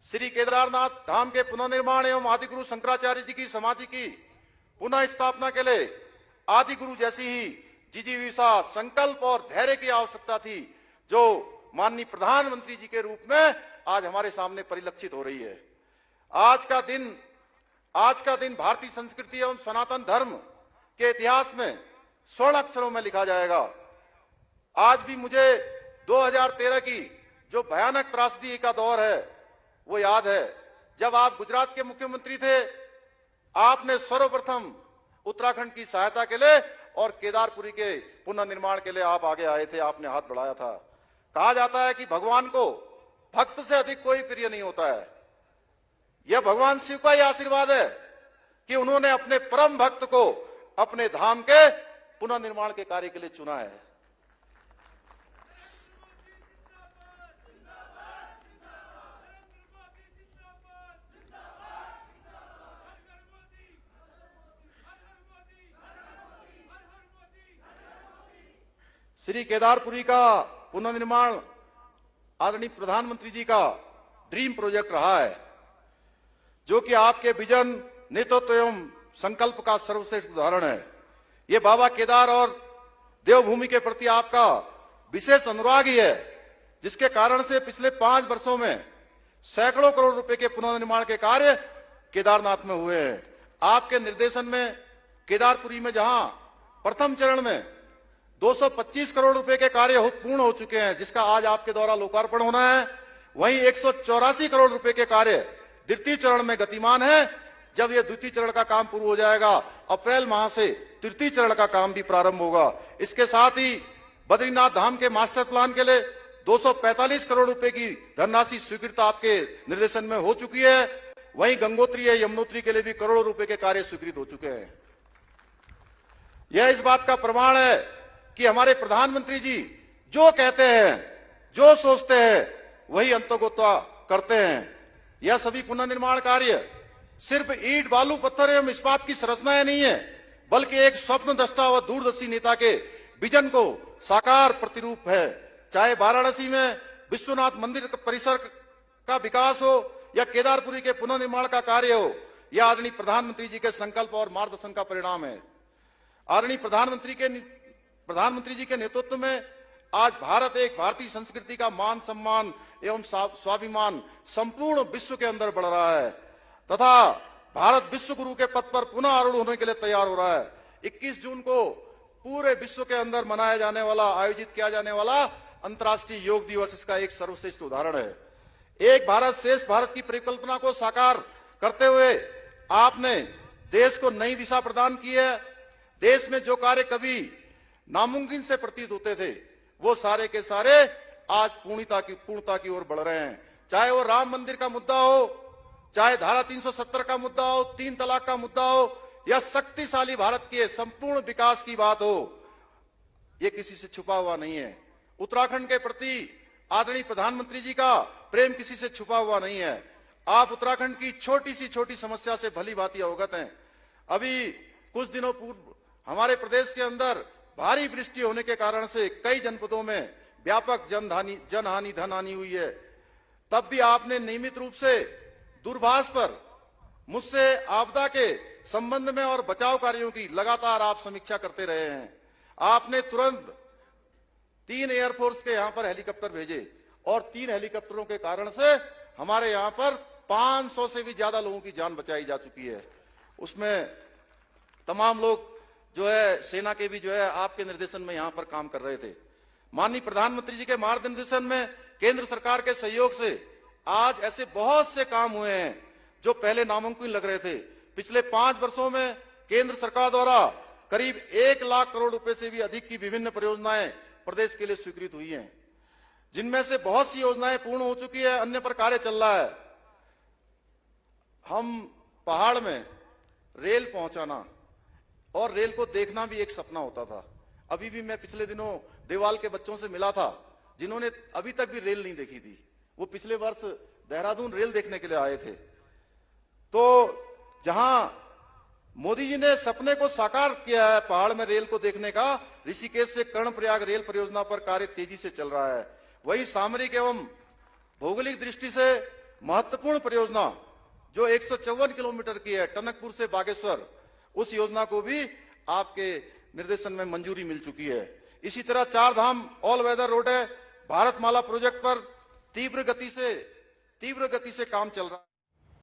श्री केदारनाथ धाम के पुनर्निर्माण एवं आदिगुरु शंकराचार्य जी की समाधि की पुनः स्थापना के लिए आदिगुरु जैसी ही जिजीविषा, संकल्प और धैर्य की आवश्यकता थी, जो माननीय प्रधानमंत्री जी के रूप में आज हमारे सामने परिलक्षित हो रही है। आज का दिन भारतीय संस्कृति एवं सनातन धर्म के इतिहास में स्वर्ण अक्षरों में लिखा जाएगा। आज भी मुझे 2013 की जो भयानक त्रासदी का दौर है वो याद है, जब आप गुजरात के मुख्यमंत्री थे। आपने सर्वप्रथम उत्तराखंड की सहायता के लिए और केदारपुरी के पुनर्निर्माण के लिए आप आगे आए थे, आपने हाथ बढ़ाया था। कहा जाता है कि भगवान को भक्त से अधिक कोई प्रिय नहीं होता है। यह भगवान शिव का ही आशीर्वाद है कि उन्होंने अपने परम भक्त को अपने धाम के पुनर्निर्माण के कार्य के लिए चुना है। श्री केदारपुरी का पुनर्निर्माण आदरणीय प्रधानमंत्री जी का ड्रीम प्रोजेक्ट रहा है, जो कि आपके विजन, नेतृत्व एवं संकल्प का सर्वश्रेष्ठ उदाहरण है। ये बाबा केदार और देवभूमि के प्रति आपका विशेष अनुराग ही है, जिसके कारण से पिछले 5 वर्षों में सैकड़ों करोड़ रुपए के पुनर्निर्माण के कार्य केदारनाथ में हुए हैं। आपके निर्देशन में केदारपुरी में जहां प्रथम चरण में 225 करोड़ रुपए के कार्य पूर्ण हो चुके हैं, जिसका आज आपके द्वारा लोकार्पण होना है, वहीं 184 करोड़ रुपए के कार्य द्वितीय चरण में गतिमान है। जब यह द्वितीय चरण का काम पूर्ण हो जाएगा, अप्रैल माह से तृतीय चरण का काम भी प्रारंभ होगा। इसके साथ ही बद्रीनाथ धाम के मास्टर प्लान के लिए 245 करोड़ रुपए की धनराशि स्वीकृत आपके निर्देशन में हो चुकी है। वहीं गंगोत्री या यमुनोत्री के लिए भी करोड़ों रुपए के कार्य स्वीकृत हो चुके हैं। यह इस बात का प्रमाण है कि हमारे प्रधानमंत्री जी जो कहते हैं, जो सोचते हैं, वही अंततोगत्वा करते हैं। यह सभी पुनर्निर्माण कार्य सिर्फ ईंट, बालू, पत्थर एवं इस्पात की संरचनाएं नहीं है, बल्कि एक स्वप्नद्रष्टा व दूरदर्शी नेता के विजन को साकार प्रतिरूप है। चाहे वाराणसी में विश्वनाथ मंदिर परिसर का विकास हो या केदारपुरी के पुनर्निर्माण का कार्य हो, यह आदरणीय प्रधानमंत्री जी के संकल्प और मार्गदर्शन का परिणाम है। आदरणीय प्रधानमंत्री जी के नेतृत्व में आज भारत एक भारतीय संस्कृति का मान, सम्मान एवं स्वाभिमान संपूर्ण विश्व के अंदर बढ़ रहा है तथा भारत विश्व गुरु के पद पर पुनः आरूढ़ होने के लिए तैयार हो रहा है। 21 जून को पूरे विश्व के अंदर मनाया जाने वाला, आयोजित किया जाने वाला अंतर्राष्ट्रीय योग दिवस इसका एक सर्वश्रेष्ठ उदाहरण है। एक भारत श्रेष्ठ भारत की परिकल्पना को साकार करते हुए आपने देश को नई दिशा प्रदान की है। देश में जो कार्य कभी नामुमकिन से प्रतीत होते थे, वो सारे के सारे आज पूर्णता की ओर बढ़ रहे हैं। चाहे वो राम मंदिर का मुद्दा हो, चाहे धारा 370 का मुद्दा हो, 3 तलाक का मुद्दा हो, या शक्तिशाली भारत के संपूर्ण विकास की बात हो, ये किसी से छुपा हुआ नहीं है। उत्तराखंड के प्रति आदरणीय प्रधानमंत्री जी का प्रेम किसी से छुपा हुआ नहीं है। आप उत्तराखंड की छोटी समस्या से भली भांति अवगत हैं। अभी कुछ दिनों पूर्व हमारे प्रदेश के अंदर भारी वृष्टि होने के कारण से कई जनपदों में व्यापक जनहानि, धनहानि हुई है। तब भी आपने नियमित रूप से दूरभाष पर मुझसे आपदा के संबंध में और बचाव कार्यों की लगातार आप समीक्षा करते रहे हैं। आपने तुरंत 3 एयरफोर्स के यहां पर हेलीकॉप्टर भेजे और 3 हेलीकॉप्टरों के कारण से हमारे यहां पर 500 से भी ज्यादा लोगों की जान बचाई जा चुकी है। उसमें तमाम लोग जो है सेना के भी जो है आपके निर्देशन में यहां पर काम कर रहे थे। माननीय प्रधानमंत्री जी के मार्गदर्शन में, केंद्र सरकार के सहयोग से आज ऐसे बहुत से काम हुए हैं जो पहले नामुमकिन लग रहे थे। पिछले 5 वर्षों में केंद्र सरकार द्वारा करीब 1 लाख करोड़ रुपए से भी अधिक की विभिन्न परियोजनाएं प्रदेश के लिए स्वीकृत हुई हैं, जिनमें से बहुत सी योजनाएं पूर्ण हो चुकी है, अन्य पर कार्य चल रहा है। हम पहाड़ में रेल पहुंचाना और रेल को देखना भी एक सपना होता था। अभी भी मैं पिछले दिनों देवाल के बच्चों से मिला था जिन्होंने अभी तक भी रेल नहीं देखी थी। वो पिछले वर्ष देहरादून रेल देखने के लिए आए थे। तो जहां मोदी जी ने सपने को साकार किया है पहाड़ में रेल को देखने का, ऋषिकेश से कर्णप्रयाग रेल परियोजना पर कार्य तेजी से चल रहा है। वही सामरिक एवं भौगोलिक दृष्टि से महत्वपूर्ण परियोजना जो 154 किलोमीटर की है, टनकपुर से बागेश्वर, उस योजना को भी आपके निर्देशन में मंजूरी मिल चुकी है। इसी तरह 4 धाम ऑल वेदर रोड है, भारतमाला प्रोजेक्ट पर तीव्र गति से काम चल रहा है।